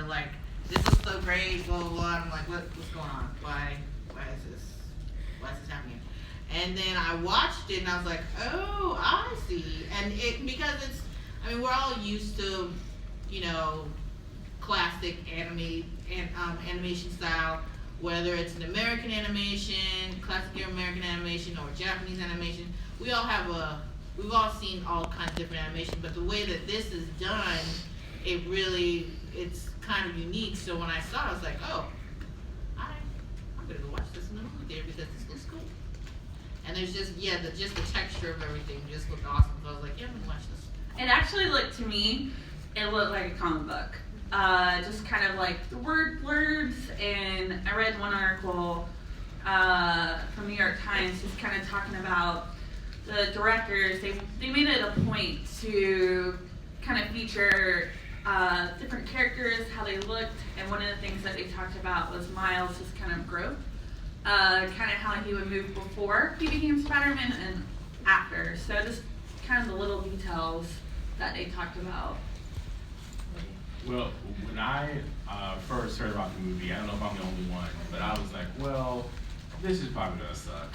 like, this is so great, blah blah blah. And I'm like, what's going on? Why is this happening? And then I watched it and I was like, oh, I see. And because we're all used to, classic animation style, whether it's an American animation, classic American animation, or Japanese animation. We've all seen all kinds of different animation, but the way that this is done, it's kind of unique. So when I saw it, I was like, oh, I'm gonna go watch this in the movie theater because this looks cool. And there's just the texture of everything just looked awesome. So I was like, yeah, I'm gonna watch this. It actually looked, to me, it looked like a comic book. Just kind of like the word blurbs, and I read one article from New York Times just kind of talking about the directors. They made it a point to kind of feature different characters, how they looked, and one of the things that they talked about was Miles' kind of growth, kind of how he would move before he became Spider-Man and after. So just kind of the little details that they talked about. Well, when I first heard about the movie, I don't know if I'm the only one, but I was like, well, this is probably gonna suck.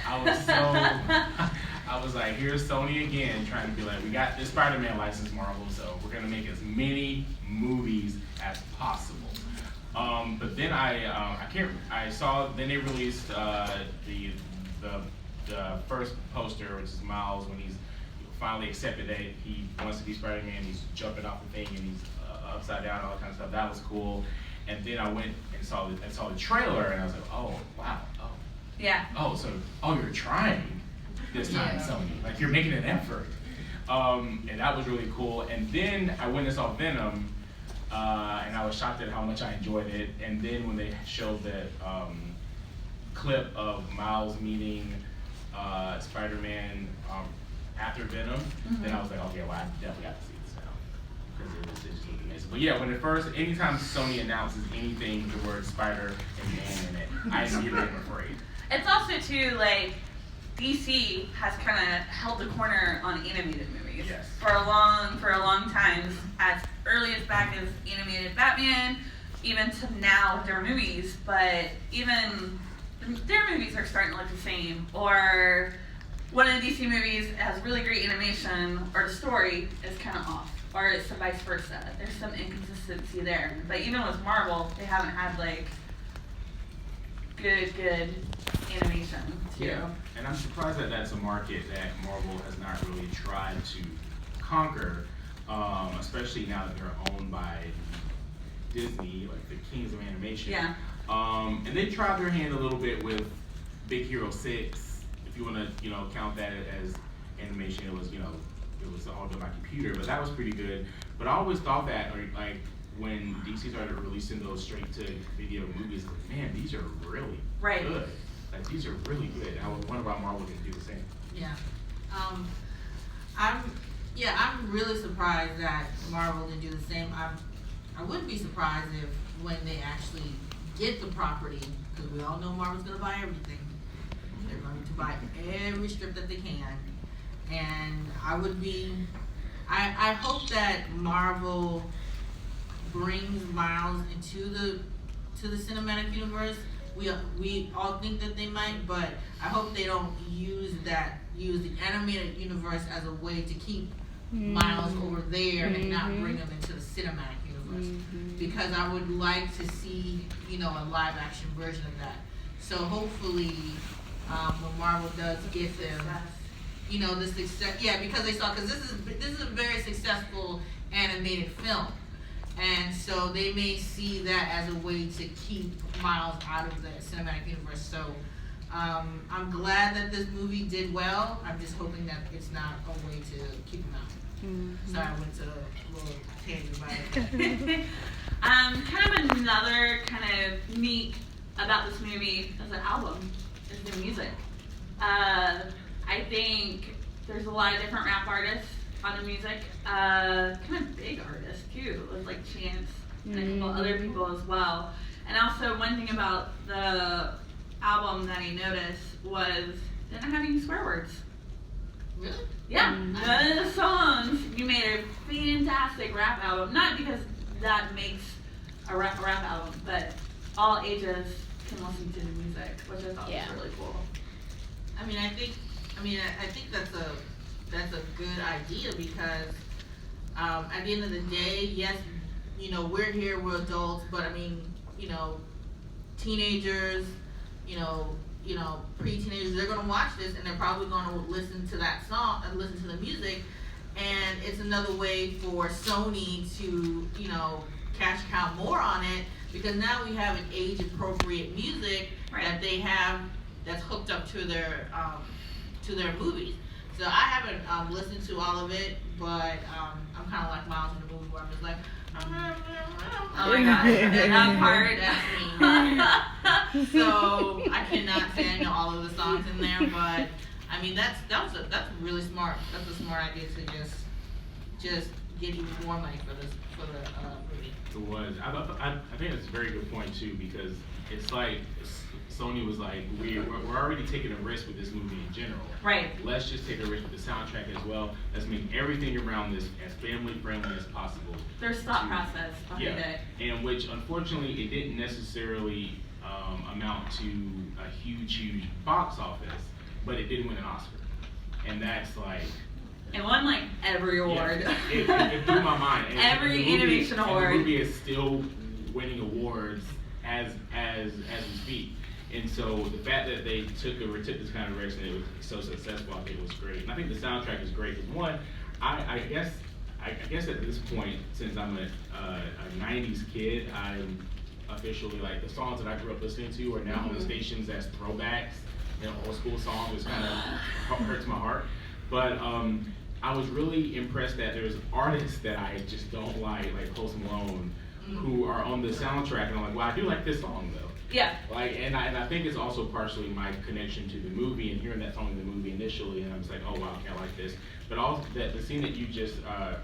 I was like, here's Sony again trying to be like, we got this Spider-Man license, Marvel, so we're gonna make as many movies as possible. But then I saw, then they released the first poster, which is Miles when he's finally accepted that he wants to be Spider-Man. He's jumping off the thing and he's upside down, all that kind of stuff. That was cool. And then I went and saw the trailer, and I was like, oh wow, oh Yeah. you're trying this time, Sony. Like, you're making an effort. And that was really cool. And then I went and saw Venom, and I was shocked at how much I enjoyed it. And then when they showed that clip of Miles meeting Spider-Man after Venom, then I was like, okay, well, I definitely got to see this now. Because it just looked amazing. But yeah, anytime Sony announces anything with the word Spider and Man in it, I immediately am afraid. It's also too, like, DC has kind of held the corner on animated movies. Yes. For a long time, as early as back as animated Batman, even to now with their movies. But even their movies are starting to look the same. Or one of the DC movies has really great animation, or the story is kind of off, or it's the vice versa. There's some inconsistency there. But even with Marvel, they haven't had like good animation too. Yeah, and I'm surprised that that's a market that Marvel has not really tried to conquer, especially now that they're owned by Disney, like the kings of animation. Yeah. And they tried their hand a little bit with Big Hero 6, if you want to, count that as animation. It was all done by computer, but that was pretty good. But I always thought that, like, when DC started releasing those straight-to-video movies, like, man, these are really good. Like, these are really good. I wonder why Marvel didn't do the same. Yeah. I'm really surprised that Marvel didn't do the same. I wouldn't be surprised if when they actually get the property, because we all know Marvel's going to buy everything. They're going to buy every strip that they can. And I hope that Marvel brings Miles into the cinematic universe. We all think that they might, but I hope they don't use the animated universe as a way to keep Miles over there and not bring him into the cinematic universe. Because I would like to see, a live action version of that. So hopefully, when Marvel does get them, the success, because this is a very successful animated film. And so they may see that as a way to keep Miles out of the cinematic universe. So I'm glad that this movie did well. I'm just hoping that it's not a way to keep him out. Sorry, I went to a little tangent about it. Kind of another kind of neat about this movie is the album, is the music. I think there's a lot of different rap artists on the music, kind of big artists too, with like Chance and a couple other people as well. And also one thing about the album that I noticed was it didn't have any swear words. Really? Yeah, none of the songs. You made a fantastic rap album, not because that makes a rap album, but all ages can listen to the music, which I thought was really cool. I mean, I think that's a good idea because at the end of the day, yes, you know, we're here, we're adults, but I mean, you know, teenagers, you know, pre-teenagers, they're gonna watch this and they're probably gonna listen to that song and listen to the music, and it's another way for Sony to, you know, cash cow more on it because now we have an age-appropriate music that they have that's hooked up to their movies. So I haven't listened to all of it, but I'm kind of like Miles in the movie where I'm just like, oh my gosh, that part. That's me. So I cannot say I know all of the songs in there, but I mean that's really smart. That's a smart idea to just get even more money for the movie. It was. I think that's a very good point too because it's like Sony was like, we're already taking a risk with this movie in general. Right. Let's just take a risk with the soundtrack as well. Let's make everything around this as family friendly as possible. There's thought process behind it. And which unfortunately it didn't necessarily amount to a huge box office, but it did win an Oscar. And that's like. It won like every award. Yeah, it blew my mind. And every animation award. The movie is still winning awards as we speak. And so the fact that they took this kind of risk and it was so successful, I think it was great. And I think the soundtrack is great. Because one, I guess at this point, since I'm a 90s kid, I'm officially like the songs that I grew up listening to are now on the stations as throwbacks. You know, old school songs, which kind of hurts my heart. But I was really impressed that there's artists that I just don't like Post Malone, who are on the soundtrack, and I'm like, well, I do like this song though. Yeah. Like, and I think it's also partially my connection to the movie and hearing that song in the movie initially, and I'm just like, oh wow, I like this. But also that the scene that you just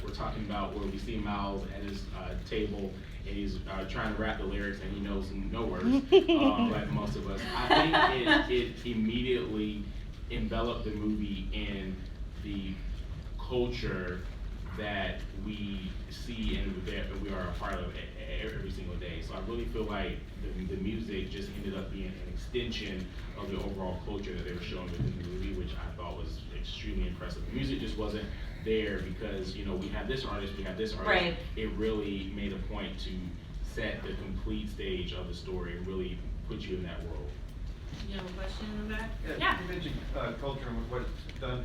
were talking about, where we see Miles at his table and he's trying to rap the lyrics and he knows no words, like most of us. I think it immediately enveloped the movie in the culture that we see and that we are a part of every single day. So I really feel like the music just ended up being an extension of the overall culture that they were showing within the movie, which I thought was extremely impressive. The music just wasn't there because, you know, we have this artist, Right. It really made a point to set the complete stage of the story and really put you in that world. You have a question in the back? Yeah. You mentioned culture and what it's done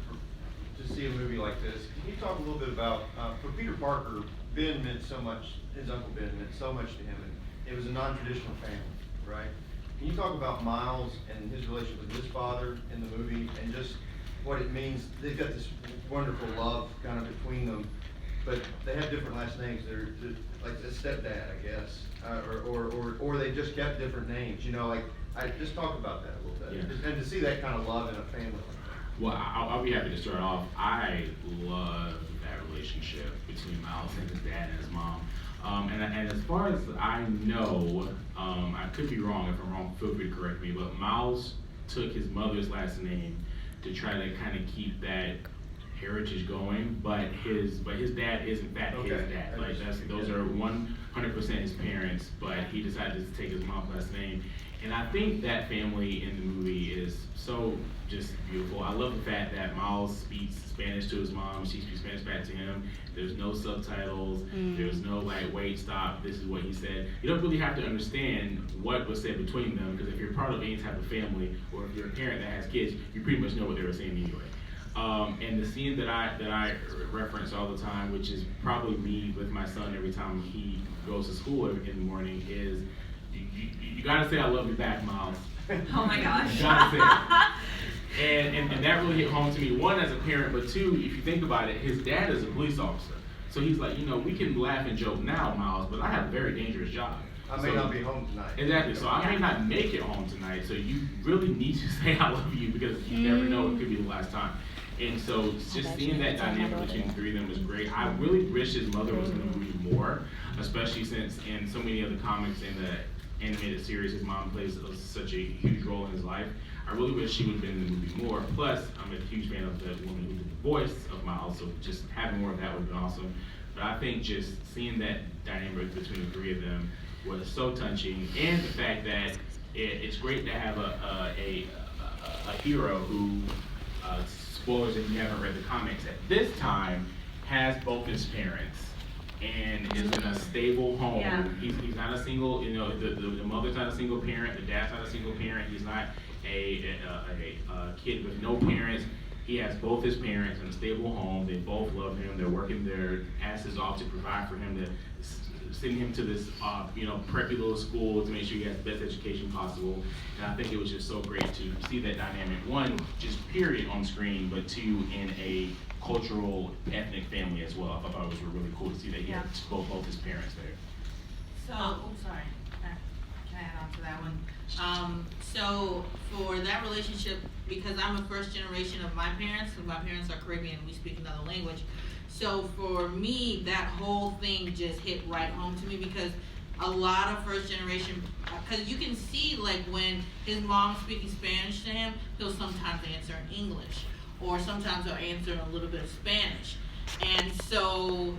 to see a movie like this. Can you talk a little bit about, for Peter Parker, Ben meant so much, his Uncle Ben meant so much to him, and it was a non-traditional family, right? Can you talk about Miles and his relationship with his father in the movie, and just what it means? They've got this wonderful love kind of between them, but they have different last names. They're like a stepdad, I guess, or they just kept different names, you know, like, just talk about that a little bit. Yeah. And to see that kind of love in a family like that. Well, I'll be happy to start off. I love that relationship between Miles and his dad and his mom. And as far as I know, I could be wrong. If I'm wrong, feel free to correct me. But Miles took his mother's last name to try to kind of keep that heritage going. But his dad is in fact his dad. Like those are 100% his parents. But he decided to take his mom's last name. And I think that family in the movie is so just beautiful. I love the fact that Miles speaks Spanish to his mom, she speaks Spanish back to him. There's no subtitles, there's no like, wait, stop, this is what he said. You don't really have to understand what was said between them, because if you're part of any type of family, or if you're a parent that has kids, you pretty much know what they were saying anyway. And the scene that I reference all the time, which is probably me with my son every time he goes to school in the morning, is you gotta say I love you back, Miles. Oh my gosh. You gotta say it. And that really hit home to me, one, as a parent, but two, if you think about it, his dad is a police officer. So he's like, you know, we can laugh and joke now, Miles, but I have a very dangerous job. I may not be home tonight. Exactly, so I may not make it home tonight, so you really need to say I love you, because you never know, it could be the last time. And so just seeing that dynamic between the three of them was great. I really wish his mother was in the movie more, especially since in so many of the comics and the animated series, his mom plays such a huge role in his life. I really wish she would have been in the movie more. Plus, I'm a huge fan of the woman who did the voice of Miles, so just having more of that would have been awesome. But I think just seeing that dynamic between the three of them was so touching, and the fact that it's great to have a hero who, spoilers if you haven't read the comics, at this time has both his parents and is in a stable home. Yeah. He's not a single, you know, the mother's not a single parent, the dad's not a single parent, he's not a kid with no parents. He has both his parents in a stable home. They both love him. They're working their asses off to provide for him, to send him to this, preppy little school to make sure he has the best education possible. And I think it was just so great to see that dynamic. One, just period on screen, but two, in a cultural, ethnic family as well. I thought it was really cool to see that he had both his parents there. So, sorry, can I add on to that one? So for that relationship, because I'm a first generation of my parents, and my parents are Caribbean, we speak another language. So for me, that whole thing just hit right home to me, because a lot of first generation, because you can see like when his mom's speaking Spanish to him, he'll sometimes answer in English, or sometimes he'll answer in a little bit of Spanish. And so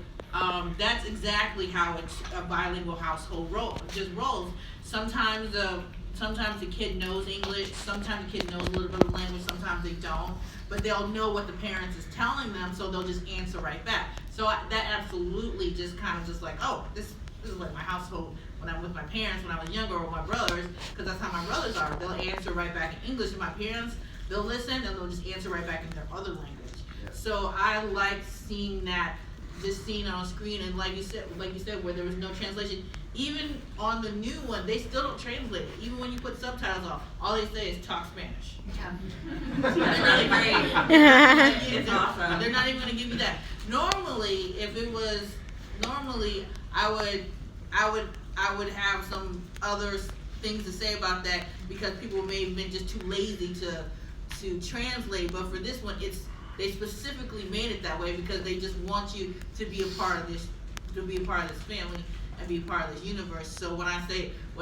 that's exactly how a bilingual household rolls. Sometimes the kid knows English, sometimes the kid knows a little bit of language, sometimes they don't, but they'll know what the parents is telling them, so they'll just answer right back. So that absolutely just kind of just like, oh, this is like my household when I'm with my parents when I was younger, or my brothers, because that's how my brothers are. They'll answer right back in English, and my parents, they'll listen and they'll just answer right back in their other language. Yeah. So I like seeing that, just seeing on screen, and like you said, where there was no translation. Even on the new one, they still don't translate it. Even when you put subtitles on, all they say is talk Spanish. Yeah. They're not even It's awesome. They're not even gonna give you that. Normally, I would have some other things to say about that, because people may have been just too lazy to translate. But for this one, they specifically made it that way because they just want you to be a part of this family and be a part of this universe. So when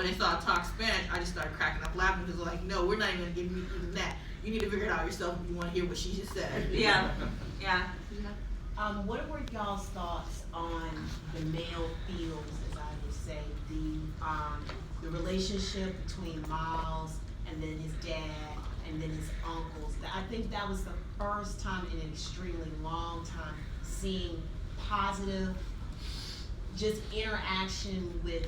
they saw talk Spanish, I just started cracking up laughing, because they're like, no, we're not even gonna give you even that. You need to figure it out yourself if you want to hear what she just said. Yeah. What were y'all's thoughts on the male fields, as I would say, the relationship between Miles and then his dad and then his uncles? I think that was the first time in an extremely long time seeing positive, just interaction with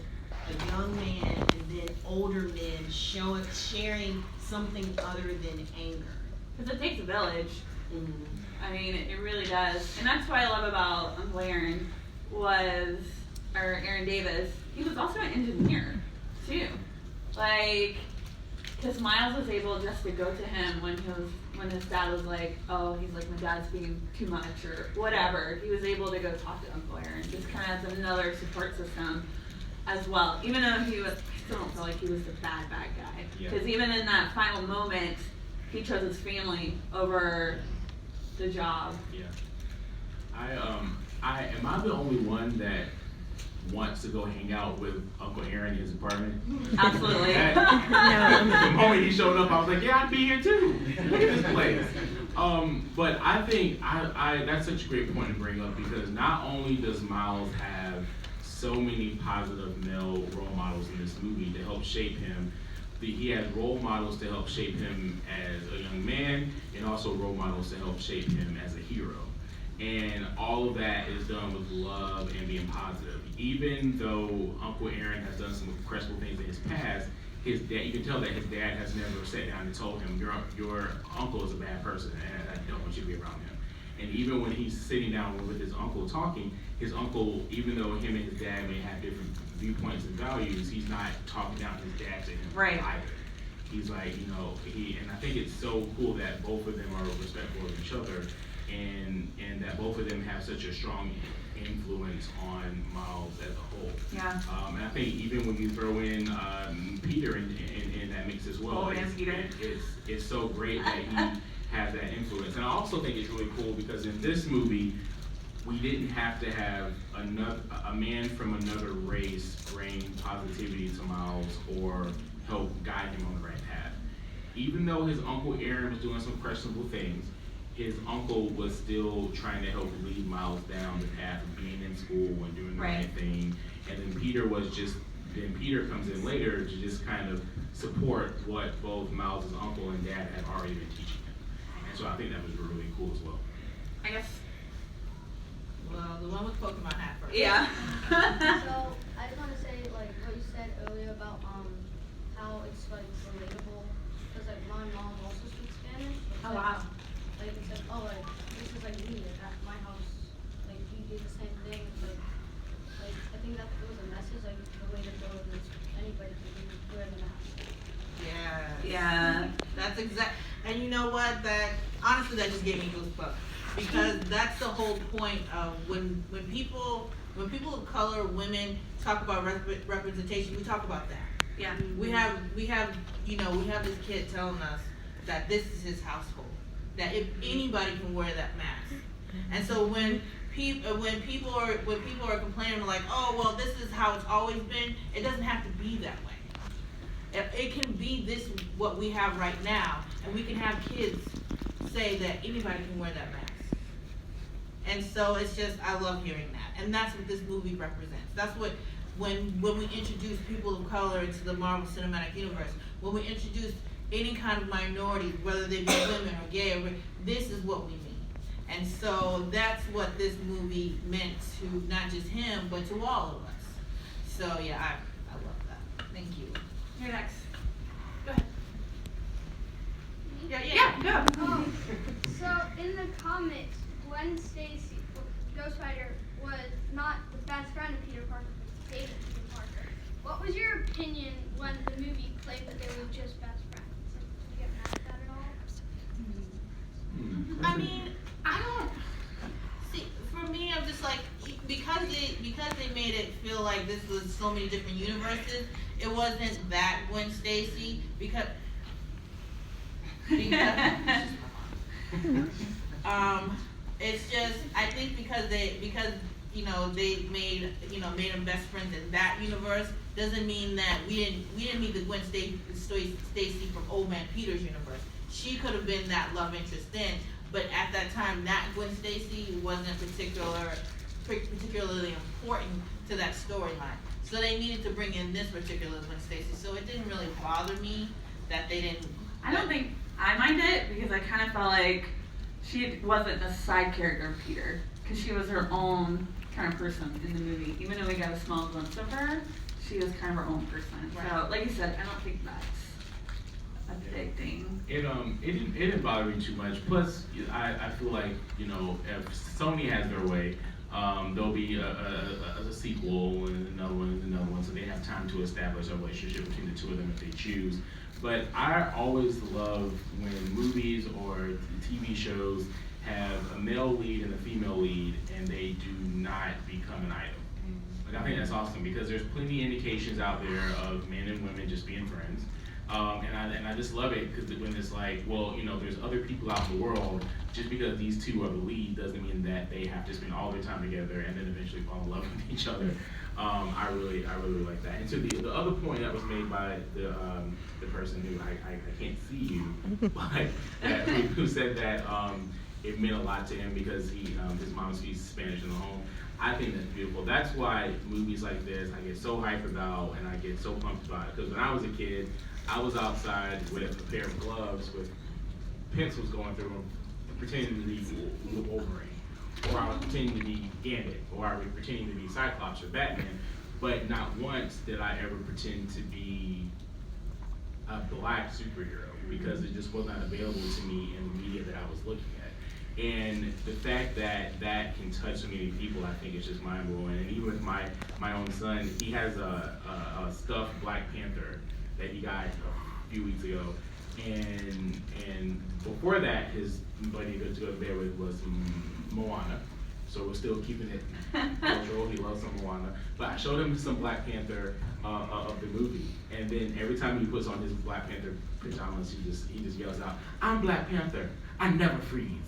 a young man and then older men sharing something other than anger. Because it takes a village. Mm-hmm. I mean, it really does. And that's what I love about Uncle Aaron Aaron Davis. He was also an engineer, too. Like, because Miles was able just to go to him when his dad was like, oh, he's like, my dad's being too much or whatever. He was able to go talk to Uncle Aaron, just kind of as another support system as well. Even though I still don't feel like he was the bad guy. Because even in that final moment, he chose his family over the job. Yeah. Am I the only one that wants to go hang out with Uncle Aaron in his apartment? Absolutely. The moment he showed up, I was like, yeah, I'd be here too. Look at this place. But I think that's such a great point to bring up, because not only does Miles have so many positive male role models in this movie to help shape him, he has role models to help shape him as a young man, and also role models to help shape him as a hero. And all of that is done with love and being positive. Even though Uncle Aaron has done some incredible things in his past, his dad, you can tell that his dad has never sat down and told him, your uncle is a bad person and I don't want you to be around him. And even when he's sitting down with his uncle talking, his uncle, even though him and his dad may have different viewpoints and values, he's not talking down his dad to him either. He's like, and I think it's so cool that both of them are respectful of each other, and that both of them have such a strong influence on Miles as a whole. Yeah. And I think even when you throw in Peter in that mix as well, it's so great that he has that influence. And I also think it's really cool because in this movie, we didn't have to have a man from another race bring positivity to Miles or help guide him on the right path. Even though his Uncle Aaron was doing some questionable things, his uncle was still trying to help lead Miles down the path of being in school and doing the right thing. And then Peter comes in later to just kind of support what both Miles' uncle and dad had already been teaching him. And so I think that was really cool as well. I guess. Well, the one with Pokemon hat first. Yeah. So I just want to say like what you said earlier about how it's like relatable because like my mom also speaks Spanish. So Oh wow. Like it's like oh like this is like me like at my house like we do the same thing. It's like I think that it was a message like the way to go is anybody can do whatever they have. Yeah. Yeah. That's exact. And you know what? That honestly, that just gave me goosebumps because that's the whole point of when people of color, women talk about representation, we talk about that. Yeah. We have this kid telling us that this is his household, that if anybody can wear that mask, and so when people are complaining like, oh well, this is how it's always been, it doesn't have to be that way. It can be this what we have right now, and we can have kids say that anybody can wear that mask. And so it's just, I love hearing that, and that's what this movie represents. That's what when we introduce people of color into the Marvel Cinematic Universe, when we introduce any kind of minority, whether they be women or gay, this is what we mean. And so that's what this movie meant to not just him, but to all of us. So yeah, I love that. Thank you. You're next. Go ahead. Yeah. Yeah, go. So in the comics, Gwen Stacy, Ghost Rider, was not the best friend of Peter Parker, but David Peter Parker. What was your opinion when the movie played that they were just best friends? Like, did you get mad at that at all? I mean, I don't see. For me, I'm just like because they made it feel like this was so many different universes. It wasn't that Gwen Stacy because it's just I think because they made them best friends in that universe doesn't mean that we didn't meet the Gwen Stacy from Old Man Peter's universe. She could have been that love interest then, but at that time that Gwen Stacy wasn't particularly important to that storyline. So they needed to bring in this particular Gwen Stacy. So it didn't really bother me that they didn't. I don't think I mind it because I kind of felt like she wasn't a side character of Peter because she was her own kind of person in the movie. Even though we got a small glimpse of her, she was kind of her own person. Right. So, like you said, I don't think that's a big thing. It didn't bother me too much. Plus, I feel like if Sony has their way, there'll be a sequel and another one, so they have time to establish a relationship between the two of them if they choose. But I always love when movies or TV shows have a male lead and a female lead, and they do not become an item. Like I think that's awesome because there's plenty of indications out there of men and women just being friends. And I just love it because when it's like, well, there's other people out in the world. Just because these two are the lead doesn't mean that they have to spend all their time together and then eventually fall in love with each other. I really like that. And to the other point that was made by the person who I can't see you, but who said that it meant a lot to him because his mom speaks Spanish in the home. I think that's beautiful. That's why movies like this I get so hyped about and I get so pumped about it. Because when I was a kid, I was outside with a pair of gloves with pencils going through them, pretending to be Wolverine, or I was pretending to be Gambit, or I was pretending to be Cyclops or Batman. But not once did I ever pretend to be a black superhero because it just was not available to me in the media that I was looking at. And the fact that that can touch so many people, I think is just mind blowing. And even with my own son, he has a stuffed Black Panther that he got a few weeks ago. And before that, his buddy to go to bed with was Moana. So we're still keeping it cultural. He loves some Moana. But I showed him some Black Panther of the movie. And then every time he puts on his Black Panther pajamas, he just yells out, "I'm Black Panther. I never freeze."